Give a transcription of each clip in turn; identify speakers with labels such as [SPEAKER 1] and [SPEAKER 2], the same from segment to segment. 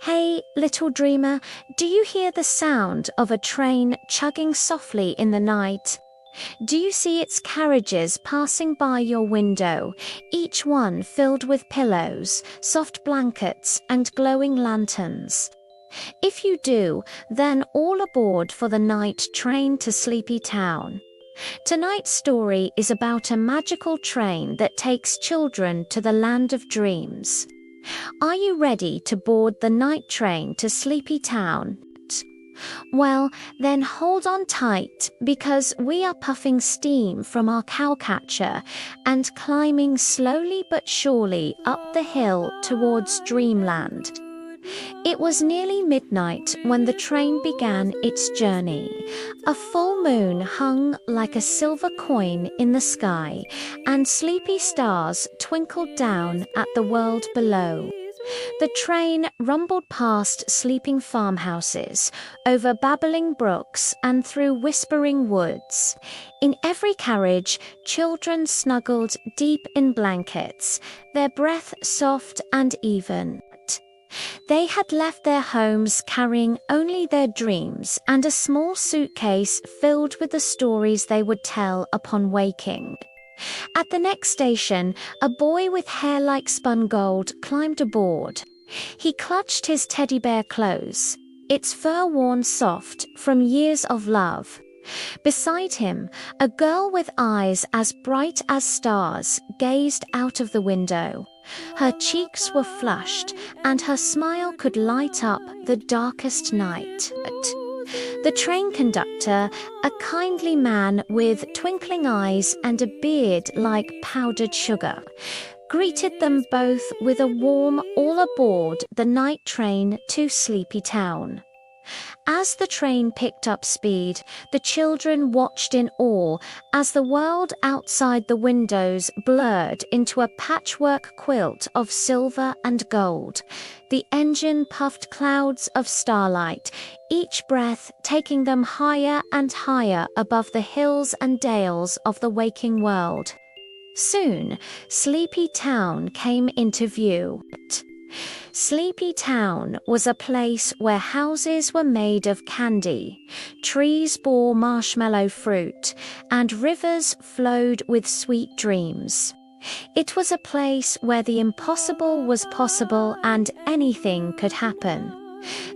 [SPEAKER 1] Hey, little dreamer, do you hear the sound of a train chugging softly in the night? Do you see its carriages passing by your window, each one filled with pillows, soft blankets, and glowing lanterns? If you do, then all aboard for the night train to Sleepy Town. Tonight's story is about a magical train that takes children to the land of dreams. Are you ready to board the night train to Sleepy Town? Well, then hold on tight because we are puffing steam from our cowcatcher and climbing slowly but surely up the hill towards dreamland. It was nearly midnight when the train began its journey. A full moon hung like a silver coin in the sky, and sleepy stars twinkled down at the world below. The train rumbled past sleeping farmhouses, over babbling brooks, and through whispering woods. In every carriage, children snuggled deep in blankets, their breath soft and even. They had left their homes carrying only their dreams and a small suitcase filled with the stories they would tell upon waking. At the next station, a boy with hair like spun gold climbed aboard. He clutched his teddy bear close, its fur worn soft from years of love. Beside him, a girl with eyes as bright as stars gazed out of the window. Her cheeks were flushed, and her smile could light up the darkest night. The train conductor, a kindly man with twinkling eyes and a beard like powdered sugar, greeted them both with a warm "all aboard the night train to Sleepy Town." As the train picked up speed, the children watched in awe as the world outside the windows blurred into a patchwork quilt of silver and gold. The engine puffed clouds of starlight, each breath taking them higher and higher above the hills and dales of the waking world. Soon, Sleepy Town came into view. Sleepy Town was a place where houses were made of candy, trees bore marshmallow fruit, and rivers flowed with sweet dreams. It was a place where the impossible was possible and anything could happen.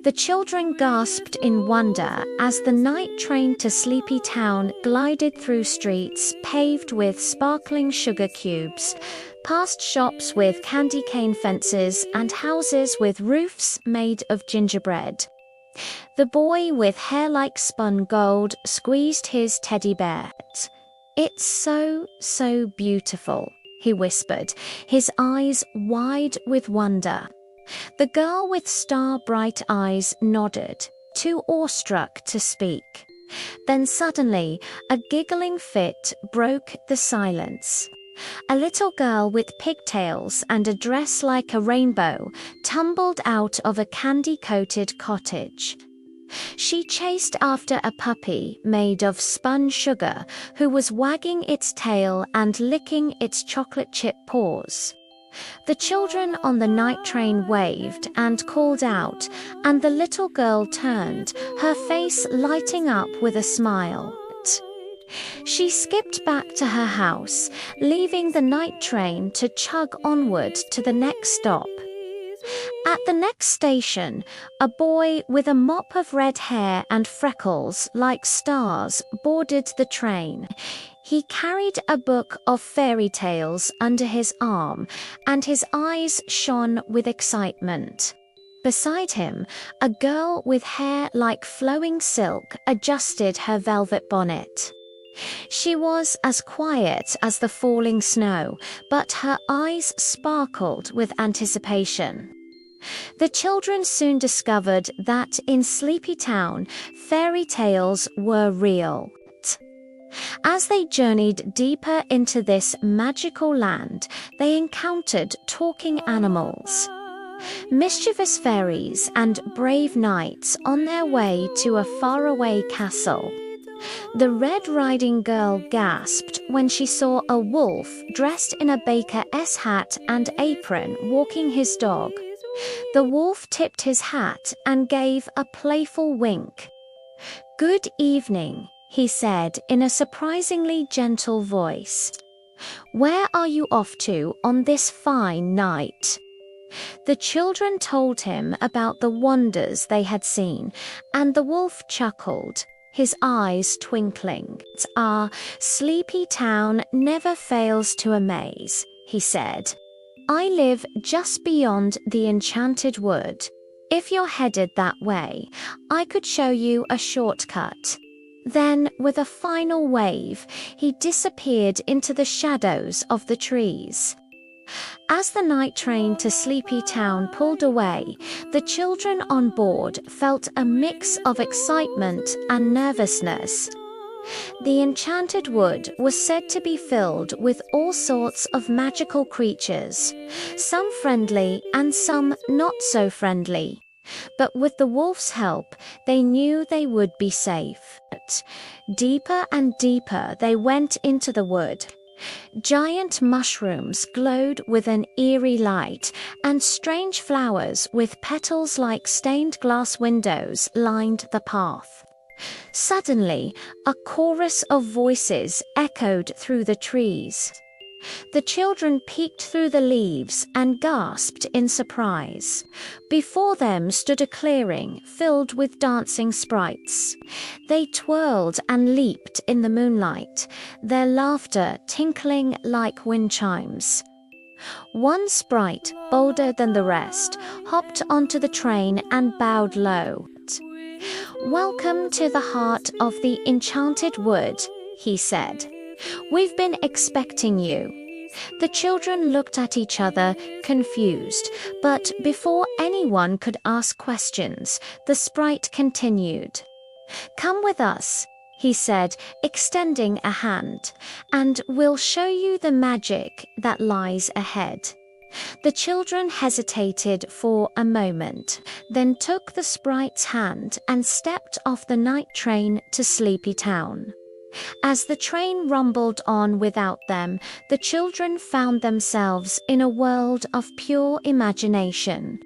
[SPEAKER 1] The children gasped in wonder as the night train to Sleepy Town glided through streets paved with sparkling sugar cubes, past shops with candy cane fences and houses with roofs made of gingerbread. The boy with hair like spun gold squeezed his teddy bear. "It's so beautiful," he whispered, his eyes wide with wonder. The girl with star-bright eyes nodded, too awestruck to speak. Then suddenly, a giggling fit broke the silence. A little girl with pigtails and a dress like a rainbow tumbled out of a candy-coated cottage. She chased after a puppy made of spun sugar who was wagging its tail and licking its chocolate chip paws. The children on the night train waved and called out, and the little girl turned, her face lighting up with a smile. She skipped back to her house, leaving the night train to chug onward to the next stop. At the next station, a boy with a mop of red hair and freckles like stars boarded the train. He carried a book of fairy tales under his arm, and his eyes shone with excitement. Beside him, a girl with hair like flowing silk adjusted her velvet bonnet. She was as quiet as the falling snow, but her eyes sparkled with anticipation. The children soon discovered that in Sleepy Town, fairy tales were real. As they journeyed deeper into this magical land, they encountered talking animals, mischievous fairies, and brave knights on their way to a faraway castle. The Red Riding Girl gasped when she saw a wolf dressed in a baker's hat and apron walking his dog. The wolf tipped his hat and gave a playful wink. "Good evening," he said in a surprisingly gentle voice. "Where are you off to on this fine night?" The children told him about the wonders they had seen, and the wolf chuckled, his eyes twinkling. "Our sleepy town never fails to amaze," he said. "I live just beyond the Enchanted Wood. If you're headed that way, I could show you a shortcut." Then, with a final wave, he disappeared into the shadows of the trees. As the night train to Sleepy Town pulled away, the children on board felt a mix of excitement and nervousness. The Enchanted Wood was said to be filled with all sorts of magical creatures, some friendly and some not so friendly. But with the wolf's help, they knew they would be safe. Deeper and deeper they went into the wood. Giant mushrooms glowed with an eerie light, and strange flowers with petals like stained glass windows lined the path. Suddenly, a chorus of voices echoed through the trees. The children peeked through the leaves and gasped in surprise. Before them stood a clearing filled with dancing sprites. They twirled and leaped in the moonlight, their laughter tinkling like wind chimes. One sprite, bolder than the rest, hopped onto the train and bowed low. "Welcome to the heart of the Enchanted Wood," he said. "We've been expecting you." The children looked at each other, confused, but before anyone could ask questions, the sprite continued. "Come with us," he said, extending a hand, "and we'll show you the magic that lies ahead." The children hesitated for a moment, then took the sprite's hand and stepped off the night train to Sleepy Town. As the train rumbled on without them, the children found themselves in a world of pure imagination.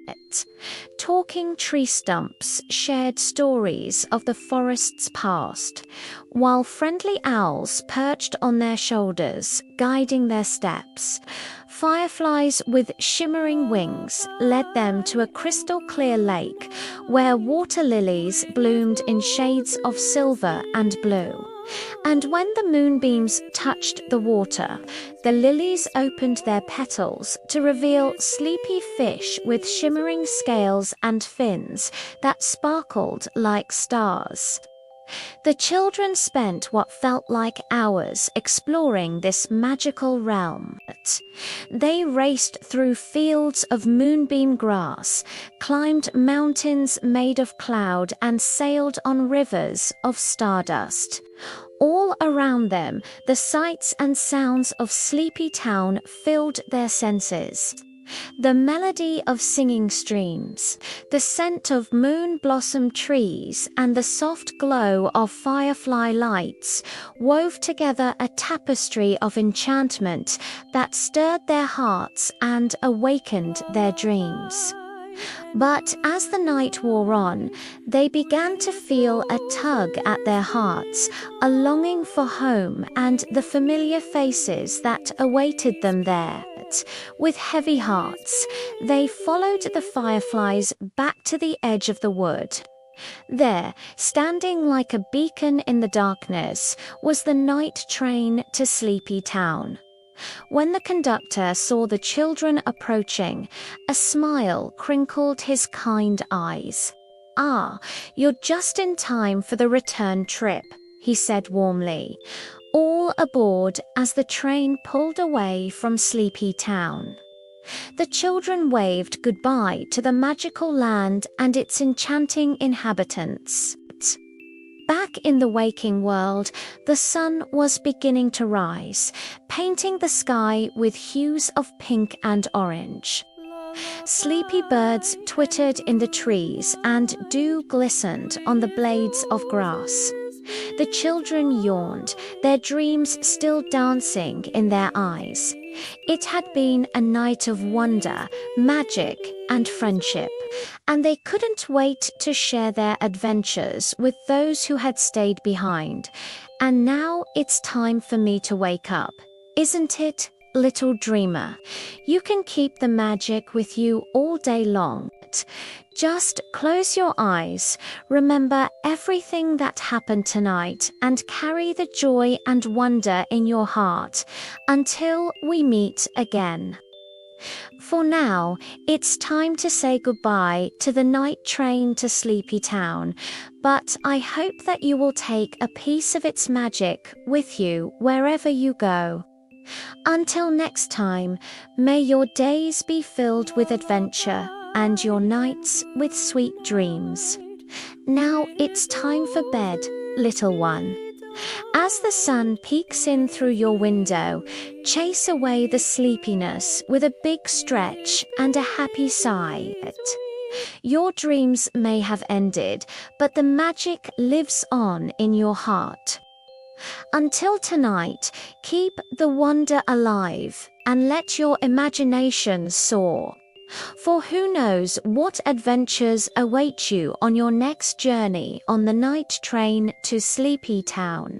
[SPEAKER 1] Talking tree stumps shared stories of the forest's past, while friendly owls perched on their shoulders, guiding their steps. Fireflies with shimmering wings led them to a crystal-clear lake, where water lilies bloomed in shades of silver and blue. And when the moonbeams touched the water, the lilies opened their petals to reveal sleepy fish with shimmering scales and fins that sparkled like stars. The children spent what felt like hours exploring this magical realm. They raced through fields of moonbeam grass, climbed mountains made of cloud, and sailed on rivers of stardust. All around them, the sights and sounds of Sleepy Town filled their senses. The melody of singing streams, the scent of moon blossom trees, and the soft glow of firefly lights wove together a tapestry of enchantment that stirred their hearts and awakened their dreams. But as the night wore on, they began to feel a tug at their hearts, a longing for home and the familiar faces that awaited them there. With heavy hearts, they followed the fireflies back to the edge of the wood. There, standing like a beacon in the darkness, was the night train to Sleepy Town. When the conductor saw the children approaching, a smile crinkled his kind eyes. "Ah, you're just in time for the return trip," he said warmly. All aboard as the train pulled away from Sleepy Town. The children waved goodbye to the magical land and its enchanting inhabitants. Back in the waking world, the sun was beginning to rise, painting the sky with hues of pink and orange. Sleepy birds twittered in the trees and dew glistened on the blades of grass. The children yawned, their dreams still dancing in their eyes. It had been a night of wonder, magic, and friendship, and they couldn't wait to share their adventures with those who had stayed behind. And now it's time for me to wake up, isn't it, little dreamer? You can keep the magic with you all day long. Just close your eyes, remember everything that happened tonight, and carry the joy and wonder in your heart until we meet again. For now, it's time to say goodbye to the night train to Sleepy Town, but I hope that you will take a piece of its magic with you wherever you go. Until next time, may your days be filled with adventure and your nights with sweet dreams. Now it's time for bed, little one. As the sun peeks in through your window, chase away the sleepiness with a big stretch and a happy sigh. Your dreams may have ended, but the magic lives on in your heart. Until tonight, keep the wonder alive and let your imagination soar. For who knows what adventures await you on your next journey on the night train to Sleepy Town.